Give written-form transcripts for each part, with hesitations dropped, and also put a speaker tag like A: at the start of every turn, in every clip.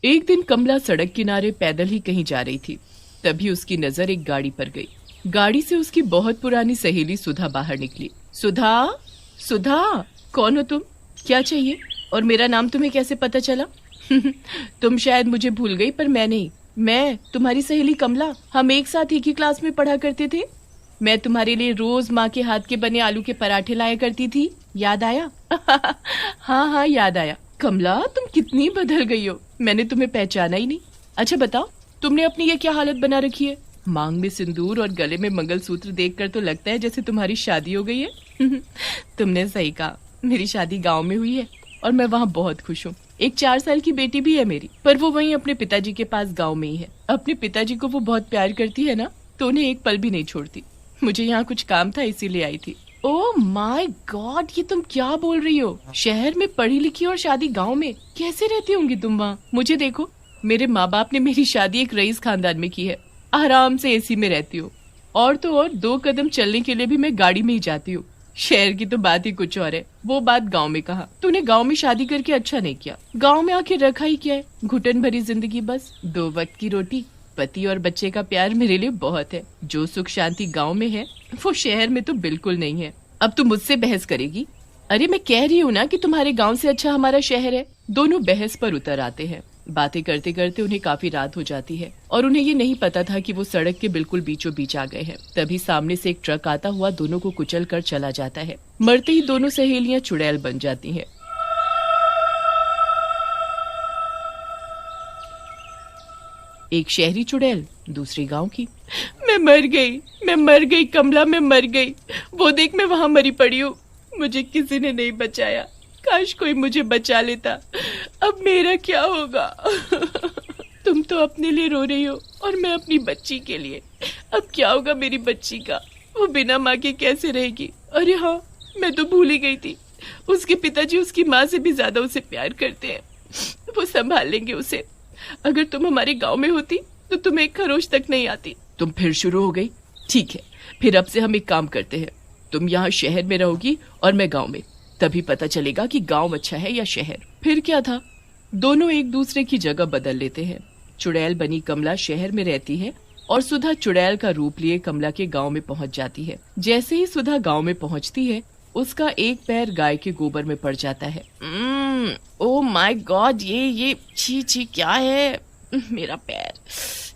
A: एक दिन कमला सड़क किनारे पैदल ही कहीं जा रही थी। तभी उसकी नजर एक गाड़ी पर गई। गाड़ी से उसकी बहुत पुरानी सहेली सुधा बाहर निकली। सुधा, सुधा, कौन हो तुम? क्या चाहिए? और मेरा नाम तुम्हें कैसे पता चला? तुम शायद मुझे भूल गई, पर मैं नहीं। मैं तुम्हारी सहेली कमला। हम एक साथ एक ही क्लास में पढ़ा करते थे। मैं तुम्हारे लिए रोज माँ के हाथ के बने आलू के पराठे लाया करती थी। याद आया? हाँ हाँ, याद आया। कमला, तुम कितनी बदल गई हो, मैंने तुम्हें पहचाना ही नहीं। अच्छा बताओ, तुमने अपनी ये क्या हालत बना रखी है? मांग में सिंदूर और गले में मंगलसूत्र देखकर तो लगता है जैसे तुम्हारी शादी हो गई है। तुमने सही कहा, मेरी शादी गांव में हुई है और मैं वहाँ बहुत खुश हूँ। एक 4 साल की बेटी भी है मेरी, पर वो वहीं अपने पिताजी के पास गांव में ही है। अपने पिताजी को वो बहुत प्यार करती है ना, तो उन्हें एक पल भी नहीं छोड़ती। मुझे यहाँ कुछ काम था, इसीलिए आई थी। ओह माय गॉड, ये तुम क्या बोल रही हो? शहर में पढ़ी लिखी और शादी गांव में, कैसे रहती होंगी तुम वहाँ? मुझे देखो, मेरे माँ बाप ने मेरी शादी एक रईस खानदान में की है। आराम से एसी में रहती हूँ, और तो और 2 कदम चलने के लिए भी मैं गाड़ी में ही जाती हूँ। शहर की तो बात ही कुछ और है, वो बात गांव में कहा। तूने गांव में शादी करके अच्छा नहीं किया। गांव में आके रखा ही क्या है? घुटन भरी जिंदगी, बस 2 वक्त की रोटी, पति और बच्चे का प्यार मेरे लिए बहुत है। जो सुख शांति गांव में है वो शहर में तो बिल्कुल नहीं है। अब तू मुझसे बहस करेगी? अरे मैं कह रही हूँ ना कि तुम्हारे गांव से अच्छा हमारा शहर है। दोनों बहस पर उतर आते हैं। बातें करते करते उन्हें काफी रात हो जाती है और उन्हें ये नहीं पता था कि वो सड़क के बिल्कुल बीचों बीच आ गए हैं। तभी सामने से एक ट्रक आता हुआ दोनों को कुचल कर चला जाता है। मरते ही दोनों सहेलियां चुड़ैल बन जाती हैं। एक शहरी चुड़ैल, दूसरी गांव की। मैं मर गई कमला, मैं मर गई। वो देख, मैं वहां मरी पड़ी हूँ। मुझे किसी ने नहीं बचाया। काश कोई मुझे बचा लेता। अब मेरा क्या होगा? तुम तो अपने लिए रो रही हो और मैं अपनी बच्ची के लिए। अब क्या होगा मेरी बच्ची का? वो बिना माँ के कैसे रहेगी? अरे हाँ, मैं तो भूल ही गई थी। उसके पिताजी उसकी माँ से भी ज्यादा उसे प्यार करते हैं। वो संभाल लेंगे उसे। अगर तुम हमारे गांव में होती तो तुम्हें एक खरोच तक नहीं आती। तुम फिर शुरू हो गई। ठीक है, फिर अब से हम एक काम करते हैं। तुम यहाँ शहर में रहोगी और मैं गांव में। तभी पता चलेगा कि गांव अच्छा है या शहर। फिर क्या था, दोनों एक दूसरे की जगह बदल लेते हैं। चुड़ैल बनी कमला शहर में रहती है और सुधा चुड़ैल का रूप लिए कमला के गांव में पहुंच जाती है। जैसे ही सुधा गांव में पहुंचती है, उसका एक पैर गाय के गोबर में पड़ जाता है। ओह माय गॉड, ये छी छी, क्या है? मेरा पैर,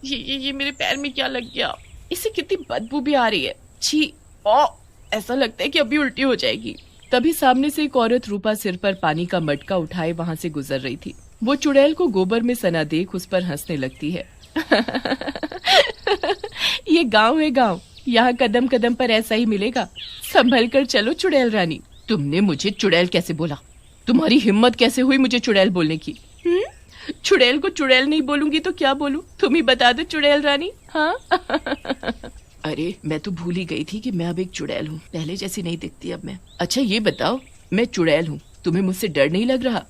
A: ये मेरे पैर में क्या लग गया? इससे कितनी बदबू भी आ रही है। छी, ओ, ऐसा लगता है कि अभी उल्टी हो जाएगी। तभी सामने से एक औरत रूपा सिर पर पानी का मटका उठाए वहाँ से गुजर रही थी। वो चुड़ैल को गोबर में सना देख उस पर हंसने लगती है। ये गांव है गांव, यहाँ कदम कदम पर ऐसा ही मिलेगा। संभल कर चलो चुड़ैल रानी। तुमने मुझे चुड़ैल कैसे बोला? तुम्हारी हिम्मत कैसे हुई मुझे चुड़ैल बोलने की? चुड़ैल को चुड़ैल नहीं बोलूंगी तो क्या बोलूं? तुम ही बता दो चुड़ैल रानी। हाँ। अरे मैं तो भूल ही गई थी कि मैं अब एक चुड़ैल हूँ। पहले जैसी नहीं दिखती अब मैं। अच्छा ये बताओ, मैं चुड़ैल हूँ, तुम्हें मुझसे डर नहीं लग रहा?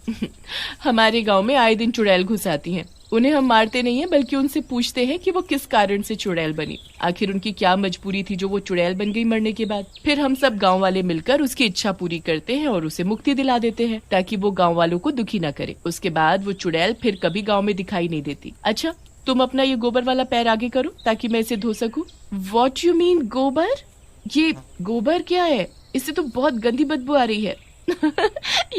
A: हमारे गांव में आए दिन चुड़ैल घुस आती हैं। उन्हें हम मारते नहीं हैं, बल्कि उनसे पूछते हैं कि वो किस कारण से चुड़ैल बनी। आखिर उनकी क्या मजबूरी थी जो वो चुड़ैल बन गई मरने के बाद। फिर हम सब गांव वाले मिलकर उसकी इच्छा पूरी करते हैं और उसे मुक्ति दिला देते हैं, ताकि वो गांव वालों को दुखी न करे। उसके बाद वो चुड़ैल फिर कभी गाँव में दिखाई नहीं देती। अच्छा, तुम अपना ये गोबर वाला पैर आगे करो ताकि मैं इसे धो सकूं। What you mean गोबर? ये गोबर क्या है? इससे तो बहुत गंदी बदबू आ रही है।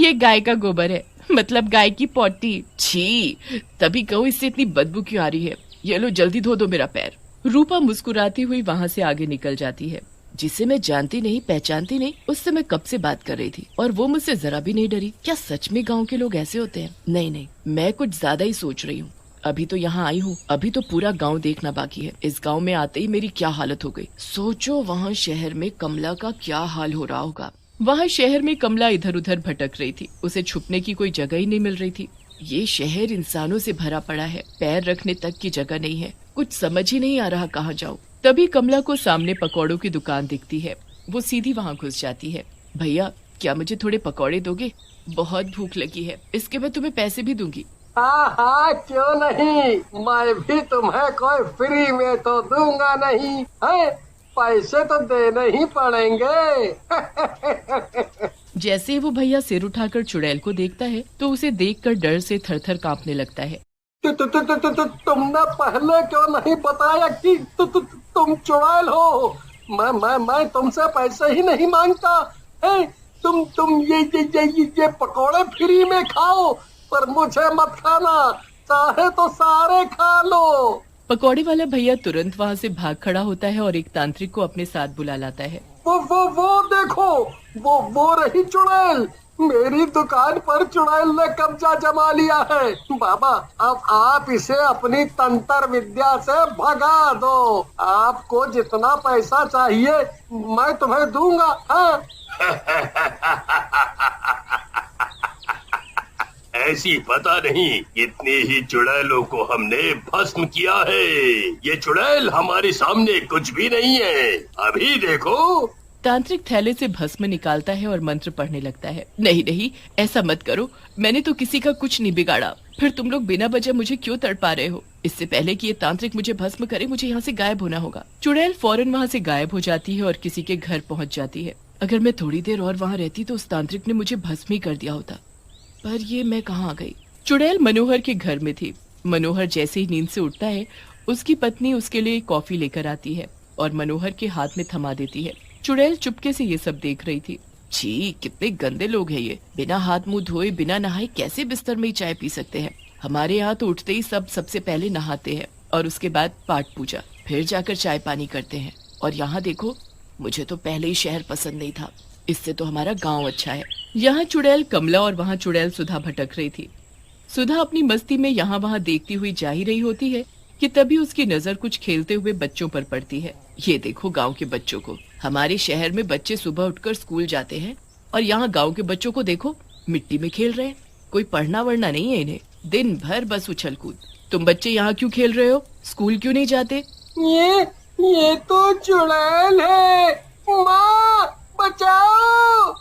A: ये गाय का गोबर है, मतलब गाय की पॉटी। छी, तभी कहो इससे इतनी बदबू क्यों आ रही है। ये लो, जल्दी धो दो मेरा पैर। रूपा मुस्कुराती हुई वहाँ से आगे निकल जाती है। जिसे मैं जानती नहीं पहचानती नहीं, उससे मैं कब से बात कर रही थी और वो मुझसे जरा भी नहीं डरी। क्या सच में गाँव के लोग ऐसे होते हैं? नहीं, मैं कुछ ज्यादा ही सोच रही हूँ। अभी तो यहाँ आई हूँ, अभी तो पूरा गांव देखना बाकी है। इस गांव में आते ही मेरी क्या हालत हो गई। सोचो वहाँ शहर में कमला का क्या हाल हो रहा होगा। वहाँ शहर में कमला इधर उधर भटक रही थी। उसे छुपने की कोई जगह ही नहीं मिल रही थी। ये शहर इंसानों से भरा पड़ा है, पैर रखने तक की जगह नहीं है। कुछ समझ ही नहीं आ रहा कहाँ जाऊँ। तभी कमला को सामने पकौड़ों की दुकान दिखती है। वो सीधी वहाँ घुस जाती है। भैया, क्या मुझे थोड़े पकौड़े दोगे? बहुत भूख लगी है, इसके मैं तुम्हें पैसे भी दूंगी।
B: हाँ हाँ, क्यों नहीं। मैं भी तुम्हें कोई फ्री में तो दूंगा नहीं है, पैसे तो देने ही पड़ेंगे।
A: जैसे ही वो भैया सिर उठाकर चुड़ैल को देखता है तो उसे देखकर डर से थरथर कांपने लगता है।
B: तुमने पहले क्यों नहीं बताया कि तुम चुड़ैल हो? मैं तुमसे पैसे ही नहीं मांगता है। तुम ये पकोड़े फ्री में खाओ, पर मुझे मत खाना, चाहे तो सारे खा लो।
A: पकौड़े वाला भैया तुरंत वहाँ से भाग खड़ा होता है और एक तांत्रिक को अपने साथ बुला लाता है।
B: वो देखो, वो रही चुड़ैल। मेरी दुकान पर चुड़ैल ने कब्जा जमा लिया है। बाबा, अब आप इसे अपनी तंत्र विद्या से भगा दो। आपको जितना पैसा चाहिए मैं तुम्हें दूंगा। हाँ।
C: ऐसी पता नहीं कितनी ही चुड़ैलों को हमने भस्म किया है। ये चुड़ैल हमारे सामने कुछ भी नहीं है, अभी देखो।
A: तांत्रिक थैले से भस्म निकालता है और मंत्र पढ़ने लगता है। नहीं नहीं, ऐसा मत करो, मैंने तो किसी का कुछ नहीं बिगाड़ा। फिर तुम लोग बिना वजह मुझे क्यों तड़पा रहे हो? इससे पहले कि ये तांत्रिक मुझे भस्म करे, मुझे यहाँ से गायब होना होगा। चुड़ैल फौरन वहाँ से गायब हो जाती है और किसी के घर पहुँच जाती है। अगर मैं थोड़ी देर और वहाँ रहती तो उस तांत्रिक ने मुझे भस्म ही कर दिया होता। पर ये मैं कहाँ आ गई? चुड़ैल मनोहर के घर में थी। मनोहर जैसे ही नींद से उठता है, उसकी पत्नी उसके लिए कॉफी लेकर आती है और मनोहर के हाथ में थमा देती है। चुड़ैल चुपके से ये सब देख रही थी। छी, कितने गंदे लोग हैं ये। बिना हाथ मुंह धोए, बिना नहाए कैसे बिस्तर में ही चाय पी सकते हैं? हमारे यहाँ तो उठते ही सब सबसे पहले नहाते हैं और उसके बाद पाठ पूजा, फिर जाकर चाय पानी करते हैं। और यहाँ देखो, मुझे तो पहले ही शहर पसंद नहीं था, इससे तो हमारा गांव अच्छा है। यहाँ चुड़ैल कमला और वहाँ चुड़ैल सुधा भटक रही थी। सुधा अपनी मस्ती में यहाँ वहाँ देखती हुई जा ही रही होती है कि तभी उसकी नजर कुछ खेलते हुए बच्चों पर पड़ती है। ये देखो गांव के बच्चों को। हमारे शहर में बच्चे सुबह उठकर स्कूल जाते हैं और यहाँ गांव के बच्चों को देखो, मिट्टी में खेल रहे हैं। कोई पढ़ना वढ़ना नहीं है इन्हें, दिन भर बस उछल कूद। तुम बच्चे यहाँ क्यों खेल रहे हो? स्कूल क्यों नहीं जाते?
B: ये तो चुड़ैल है। माँ, बचाओ।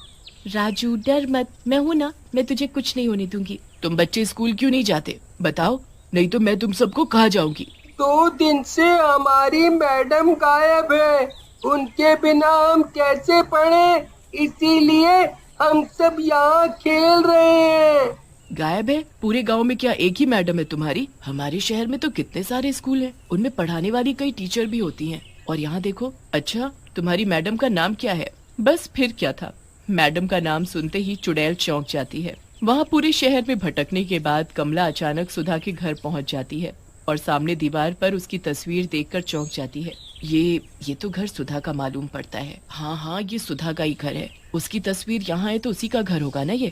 A: राजू, डर मत, मैं हूँ ना, मैं तुझे कुछ नहीं होने दूंगी। तुम बच्चे स्कूल क्यों नहीं जाते बताओ, नहीं तो मैं तुम सबको कहाँ जाऊंगी।
B: 2 दिन से हमारी मैडम गायब है, उनके बिना हम कैसे पढ़े, इसीलिए हम सब यहाँ खेल रहे हैं।
A: गायब है? पूरे गांव में क्या एक ही मैडम है तुम्हारी? हमारे शहर में तो कितने सारे स्कूल हैं, उनमें पढ़ाने वाली कई टीचर भी होती हैं। और यहाँ देखो। अच्छा, तुम्हारी मैडम का नाम क्या है? बस फिर क्या था, मैडम का नाम सुनते ही चुड़ैल चौंक जाती है। वहाँ पूरे शहर में भटकने के बाद कमला अचानक सुधा के घर पहुँच जाती है और सामने दीवार पर उसकी तस्वीर देखकर चौंक जाती है। ये तो घर सुधा का मालूम पड़ता है। हाँ, ये सुधा का ही घर है। उसकी तस्वीर यहाँ है तो उसी का घर होगा ना ये।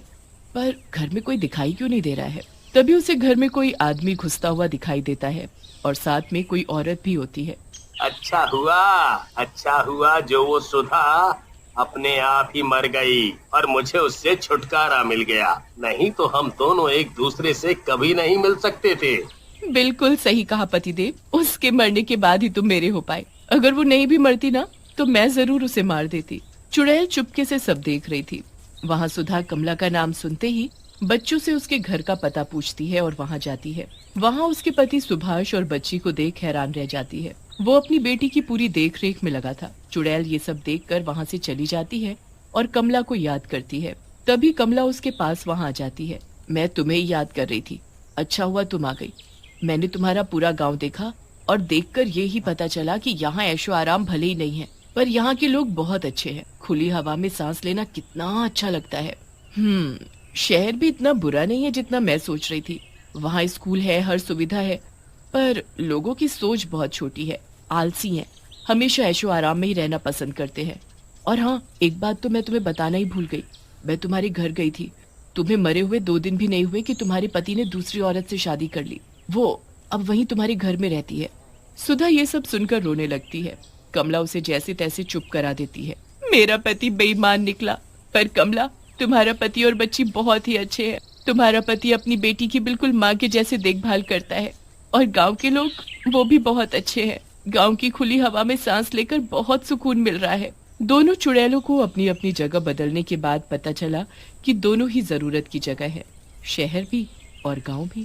A: पर घर में कोई दिखाई क्यों नहीं दे रहा है? तभी उसे घर में कोई आदमी घुसता हुआ दिखाई देता है और साथ में कोई औरत भी होती है।
C: अच्छा हुआ जो वो सुधा अपने आप ही मर गई और मुझे उससे छुटकारा मिल गया, नहीं तो हम दोनों एक दूसरे से कभी नहीं मिल सकते थे।
A: बिल्कुल सही कहा पतिदेव, उसके मरने के बाद ही तुम मेरे हो पाए। अगर वो नहीं भी मरती ना तो मैं जरूर उसे मार देती। चुड़ैल चुपके से सब देख रही थी। वहाँ सुधा कमला का नाम सुनते ही बच्चों से उसके घर का पता पूछती है और वहाँ जाती है। वहाँ उसके पति सुभाष और बच्ची को देख हैरान रह जाती है। वो अपनी बेटी की पूरी देख रेख में लगा था। चुड़ैल ये सब देखकर वहाँ से चली जाती है और कमला को याद करती है। तभी कमला उसके पास वहाँ आ जाती है। मैं तुम्हें ही याद कर रही थी, अच्छा हुआ तुम आ गई। मैंने तुम्हारा पूरा गांव देखा और देखकर ये ही पता चला कि यहाँ ऐशो आराम भले ही नहीं है, पर यहाँ के लोग बहुत अच्छे हैं। खुली हवा में सांस लेना कितना अच्छा लगता है। शहर भी इतना बुरा नहीं है जितना मैं सोच रही थी। वहाँ स्कूल है, हर सुविधा है, पर लोगों की सोच बहुत छोटी है, आलसी हैं, हमेशा ऐशो आराम में ही रहना पसंद करते हैं। और हाँ, एक बात तो मैं तुम्हें बताना ही भूल गई। मैं तुम्हारे घर गई थी, तुम्हें मरे हुए 2 दिन भी नहीं हुए कि तुम्हारे पति ने दूसरी औरत से शादी कर ली। वो अब वहीं तुम्हारे घर में रहती है। सुधा ये सब सुनकर रोने लगती है। कमला उसे जैसे तैसे चुप करा देती है। मेरा पति बेईमान निकला, पर कमला, तुम्हारा पति और बच्ची बहुत ही अच्छे हैं। तुम्हारा पति अपनी बेटी की बिल्कुल माँ के जैसे देखभाल करता है और गांव के लोग वो भी बहुत अच्छे हैं। गांव की खुली हवा में सांस लेकर बहुत सुकून मिल रहा है। दोनों चुड़ैलों को अपनी अपनी जगह बदलने के बाद पता चला कि दोनों ही जरूरत की जगह है, शहर भी और गांव भी।